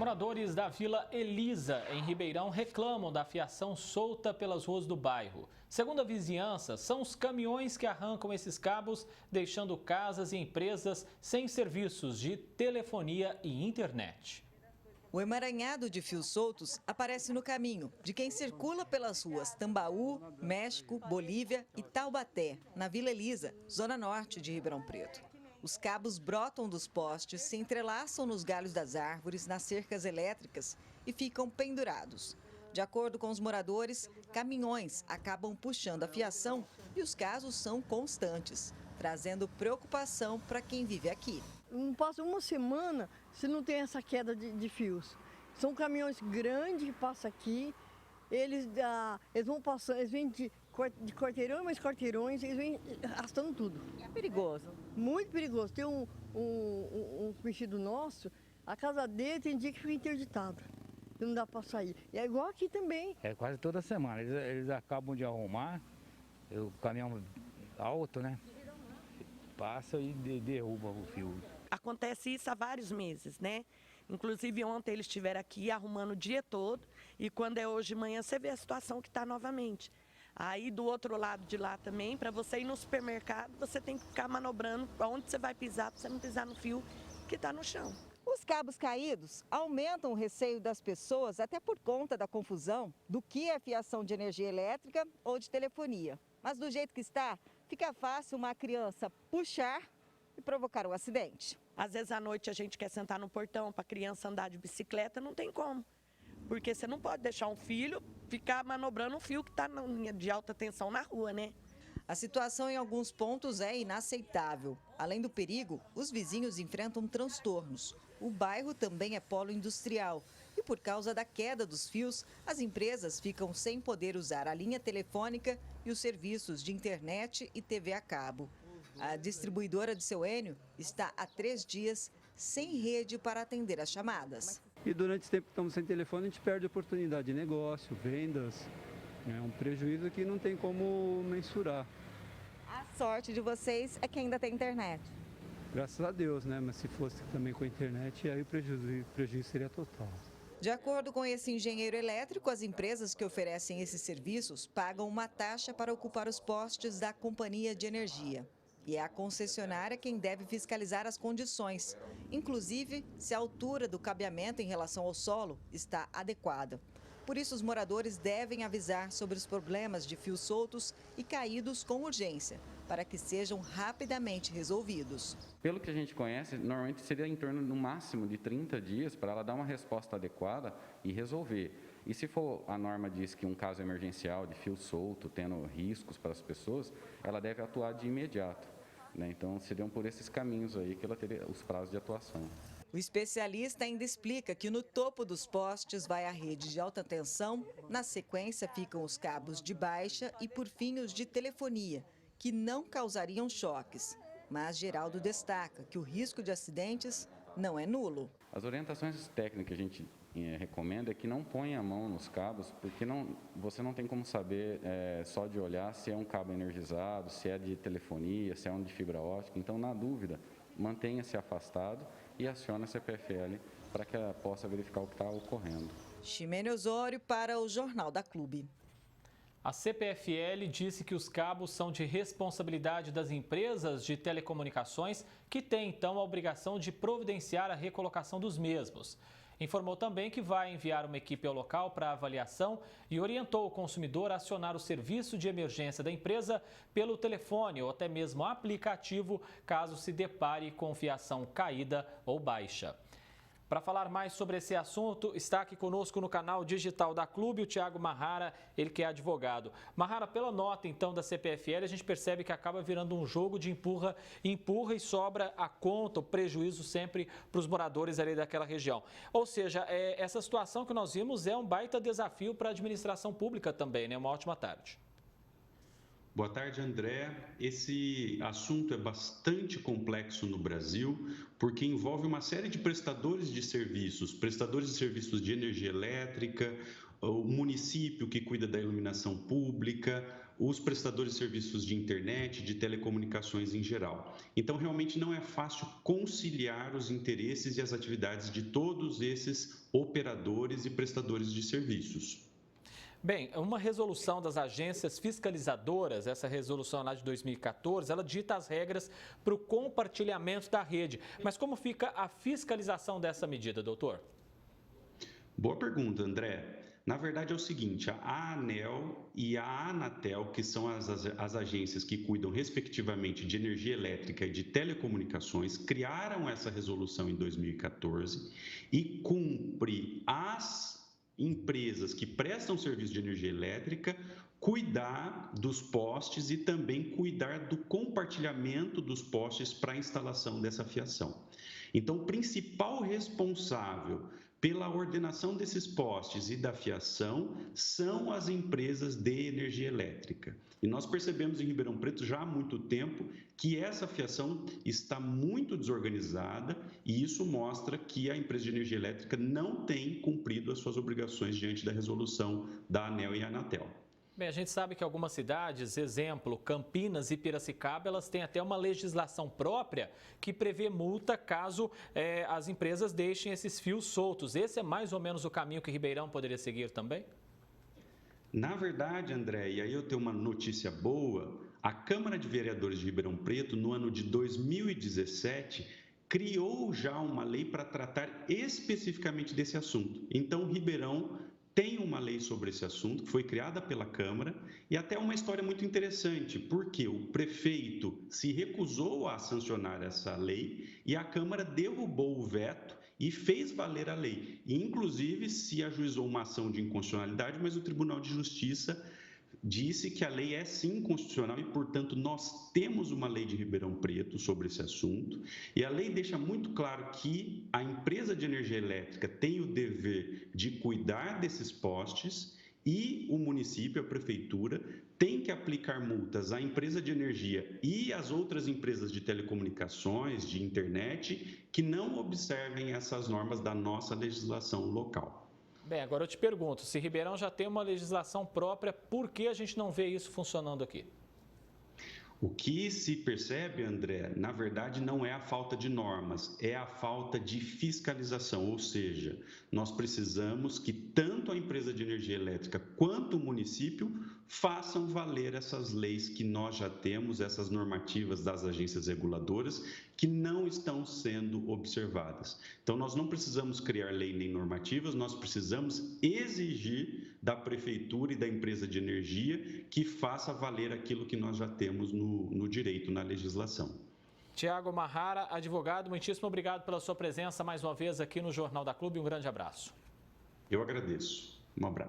Moradores da Vila Elisa, em Ribeirão, reclamam da fiação solta pelas ruas do bairro. Segundo a vizinhança, são os caminhões que arrancam esses cabos, deixando casas e empresas sem serviços de telefonia e internet. O emaranhado de fios soltos aparece no caminho de quem circula pelas ruas Tambaú, México, Bolívia e Taubaté, na Vila Elisa, zona norte de Ribeirão Preto. Os cabos brotam dos postes, se entrelaçam nos galhos das árvores, nas cercas elétricas e ficam pendurados. De acordo com os moradores, caminhões acabam puxando a fiação e os casos são constantes, trazendo preocupação para quem vive aqui. Não passa uma semana se não tem essa queda de fios. São caminhões grandes que passam aqui, eles vão passando, eles vêm de quarteirão e mais quarteirões, eles vêm arrastando tudo. É perigoso. Muito perigoso. Tem um conhecido nosso, a casa dele tem dia que fica interditada. Não dá para sair. E é igual aqui também. É quase toda semana. Eles acabam de arrumar, o caminhão alto, né? Passa e derruba o fio. Acontece isso há vários meses, né? Inclusive ontem eles estiveram aqui arrumando o dia todo e quando é hoje de manhã você vê a situação que está novamente. Aí do outro lado de lá também, para você ir no supermercado, você tem que ficar manobrando onde você vai pisar, para você não pisar no fio que está no chão. Os cabos caídos aumentam o receio das pessoas até por conta da confusão do que é fiação de energia elétrica ou de telefonia. Mas do jeito que está, fica fácil uma criança puxar e provocar um acidente. Às vezes à noite a gente quer sentar no portão para a criança andar de bicicleta, não tem como. Porque você não pode deixar um filho ficar manobrando um fio que está na linha de alta tensão na rua, né? A situação em alguns pontos é inaceitável. Além do perigo, os vizinhos enfrentam transtornos. O bairro também é polo industrial e por causa da queda dos fios, as empresas ficam sem poder usar a linha telefônica e os serviços de internet e TV a cabo. A distribuidora de Seu Enio está há 3 dias sem rede para atender as chamadas. E durante esse tempo que estamos sem telefone, a gente perde oportunidade de negócio, vendas. É um prejuízo que não tem como mensurar. A sorte de vocês é que ainda tem internet. Graças a Deus, né? Mas se fosse também com a internet, aí o prejuízo seria total. De acordo com esse engenheiro elétrico, as empresas que oferecem esses serviços pagam uma taxa para ocupar os postes da companhia de energia. E é a concessionária quem deve fiscalizar as condições, inclusive se a altura do cabeamento em relação ao solo está adequada. Por isso, os moradores devem avisar sobre os problemas de fios soltos e caídos com urgência, para que sejam rapidamente resolvidos. Pelo que a gente conhece, normalmente seria em torno, no máximo, de 30 dias para ela dar uma resposta adequada e resolver. E se for, a norma diz que um caso emergencial de fio solto, tendo riscos para as pessoas, ela deve atuar de imediato, né? Então, seriam por esses caminhos aí que ela teria os prazos de atuação. O especialista ainda explica que no topo dos postes vai a rede de alta tensão, na sequência ficam os cabos de baixa e, por fim, os de telefonia, que não causariam choques. Mas Geraldo destaca que o risco de acidentes não é nulo. As orientações técnicas que a gente recomenda é que não ponha a mão nos cabos, porque você não tem como saber só de olhar se é um cabo energizado, se é de telefonia, se é um de fibra ótica. Então, na dúvida, mantenha-se afastado e acione a CPFL para que ela possa verificar o que está ocorrendo. Ximene Osório para o Jornal da Clube. A CPFL disse que os cabos são de responsabilidade das empresas de telecomunicações, que têm, então, a obrigação de providenciar a recolocação dos mesmos. Informou também que vai enviar uma equipe ao local para avaliação e orientou o consumidor a acionar o serviço de emergência da empresa pelo telefone ou até mesmo aplicativo, caso se depare com fiação caída ou baixa. Para falar mais sobre esse assunto, está aqui conosco no canal digital da Clube o Thiago Marrara, ele que é advogado. Marrara, pela nota então da CPFL, a gente percebe que acaba virando um jogo de empurra e sobra a conta, o prejuízo sempre para os moradores ali daquela região. Ou seja, essa situação que nós vimos é um baita desafio para a administração pública também, né? Uma ótima tarde. Boa tarde, André. Esse assunto é bastante complexo no Brasil, porque envolve uma série de prestadores de serviços de energia elétrica, o município que cuida da iluminação pública, os prestadores de serviços de internet, de telecomunicações em geral. Então, realmente não é fácil conciliar os interesses e as atividades de todos esses operadores e prestadores de serviços. Bem, uma resolução das agências fiscalizadoras, essa resolução lá de 2014, ela dita as regras para o compartilhamento da rede. Mas como fica a fiscalização dessa medida, doutor? Boa pergunta, André. Na verdade é o seguinte, a ANEEL e a Anatel, que são as agências que cuidam respectivamente de energia elétrica e de telecomunicações, criaram essa resolução em 2014 e cumpre as empresas que prestam serviço de energia elétrica cuidar dos postes e também cuidar do compartilhamento dos postes para a instalação dessa fiação. Então, o principal responsável pela ordenação desses postes e da fiação são as empresas de energia elétrica. E nós percebemos em Ribeirão Preto já há muito tempo que essa fiação está muito desorganizada e isso mostra que a empresa de energia elétrica não tem cumprido as suas obrigações diante da resolução da ANEEL e Anatel. Bem, a gente sabe que algumas cidades, exemplo, Campinas e Piracicaba, elas têm até uma legislação própria que prevê multa caso as empresas deixem esses fios soltos. Esse é mais ou menos o caminho que Ribeirão poderia seguir também? Na verdade, André, e aí eu tenho uma notícia boa, a Câmara de Vereadores de Ribeirão Preto, no ano de 2017, criou já uma lei para tratar especificamente desse assunto. Então, Ribeirão tem uma lei sobre esse assunto, que foi criada pela Câmara, e até uma história muito interessante, porque o prefeito se recusou a sancionar essa lei e a Câmara derrubou o veto e fez valer a lei. E, inclusive, se ajuizou uma ação de inconstitucionalidade, mas o Tribunal de Justiça disse que a lei é sim constitucional e, portanto, nós temos uma lei de Ribeirão Preto sobre esse assunto. E a lei deixa muito claro que a empresa de energia elétrica tem o dever de cuidar desses postes e o município, a prefeitura, tem que aplicar multas à empresa de energia e às outras empresas de telecomunicações, de internet, que não observem essas normas da nossa legislação local. Bem, agora eu te pergunto, se Ribeirão já tem uma legislação própria, por que a gente não vê isso funcionando aqui? O que se percebe, André, na verdade não é a falta de normas, é a falta de fiscalização, ou seja, nós precisamos que tanto a empresa de energia elétrica quanto o município façam valer essas leis que nós já temos, essas normativas das agências reguladoras, que não estão sendo observadas. Então, nós não precisamos criar lei nem normativas, nós precisamos exigir da prefeitura e da empresa de energia que faça valer aquilo que nós já temos no direito, na legislação. Tiago Marrara, advogado, muitíssimo obrigado pela sua presença mais uma vez aqui no Jornal da Clube. Um grande abraço. Eu agradeço. Um abraço.